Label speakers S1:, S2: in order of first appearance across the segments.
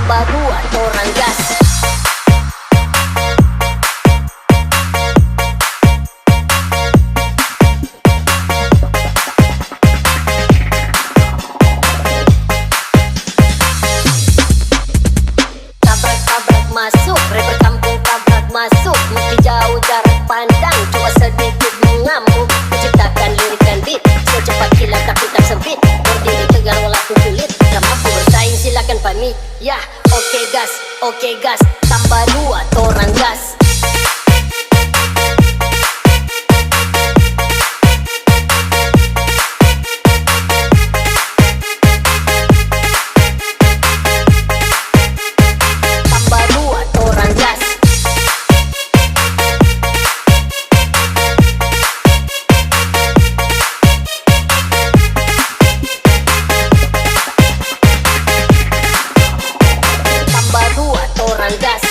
S1: tambah dua orang gas. Tabrak-tabrak masuk, rapper kampung tabrak masuk. Meski jauh jarak pandang, coba sedikit mengamuk. Menciptakan lirik dan beat secepat kilat tapi tak sempit. Berdiri tegar walaupun sulit, tak mampu bersaing silakan pamit. Ya, oke gas, tambah dua orang gas. Tambah dua orang gas. Tambah dua orang gas.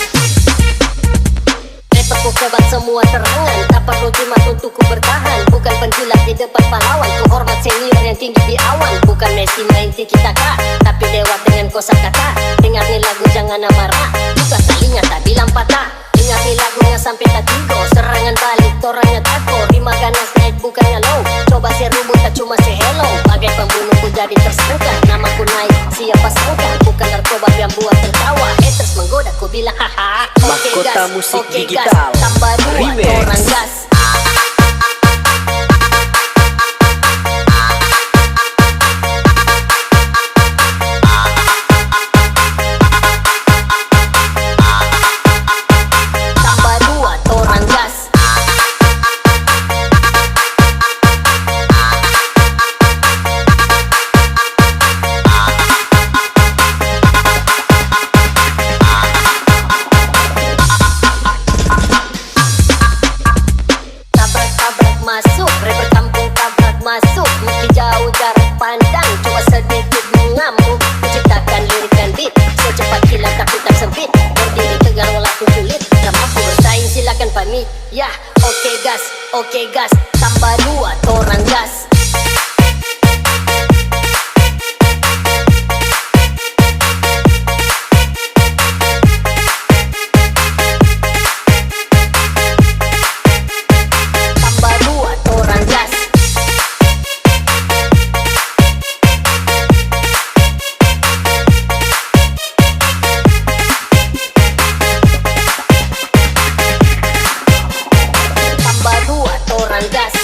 S1: Rapperku kebat semua terangan, tak perlu jimat untuk ku bertahan. Bukan penjilat di depan pahlawan, ku hormat senior yang tinggi di awan. Bukan Messi main tiki-taka, tapi lewat dengan kosakata. Dengar nih lagu jangan amarah, buka talinya tak bilang patah. Dengar nih lagunya sampai tak tigo, serangan balik toranya tako. Rima ganas naik bukannya low, coba serumut tak cuma se hello. Bagai pembunuh ku jadi tersangka, namaku naik siapa sangka. Bukan narkoba yang buat tertawa, haters menggoda ku bilang haha.
S2: Mahkota musik digital
S1: tambah dua
S2: Remix.
S1: orang gas. Tambah dua orang gas. Tabrak-tabrak masuk, rapper kampung tabrak masuk. Meski jauh jarak pandang, coba sedikit mengamuk. Menciptakan lirik dan beat secepat kilat tapi tak sempit. Berdiri tegar walaupun sulit, tak mampu bersaing silakan pamit. Ya, oke gas, tambah dua orang gas. Tambah dua orang gas. Tambah dua orang gas.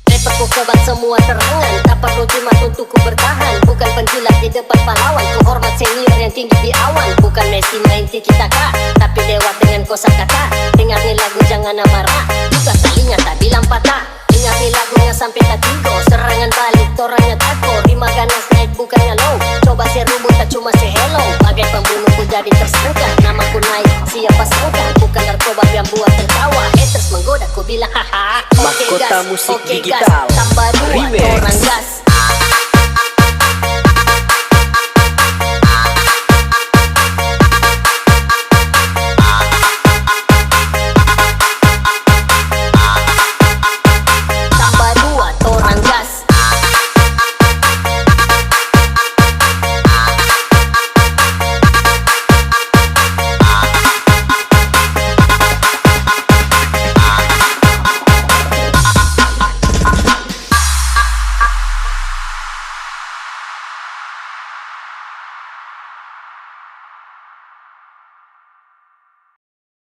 S1: Rapperku kebat semua terangan, tak perlu jimat untuk ku bertahan. Bukan penjilat di depan pahlawan, ku hormat senior yang tinggi di awan. Bukan Messi main tiki-taka, tapi lewat dengan kosakata. Dengar nih lagu jangan amarah, buka talinya tak bilang patah. Dengar nih lagunya sampai tak tigo, serangan balik toranya tako. Rima ganas naik bukannya low, coba serumut tak cuma se hello. Bagai pembunuh ku jadi tersangka, namaku naik siapa sangka. Bukan narkoba yang buat tertawa, haters menggoda ku bilang haha.
S2: Mahkota musik digital
S1: tambah dua
S2: Remix.
S1: orang gas.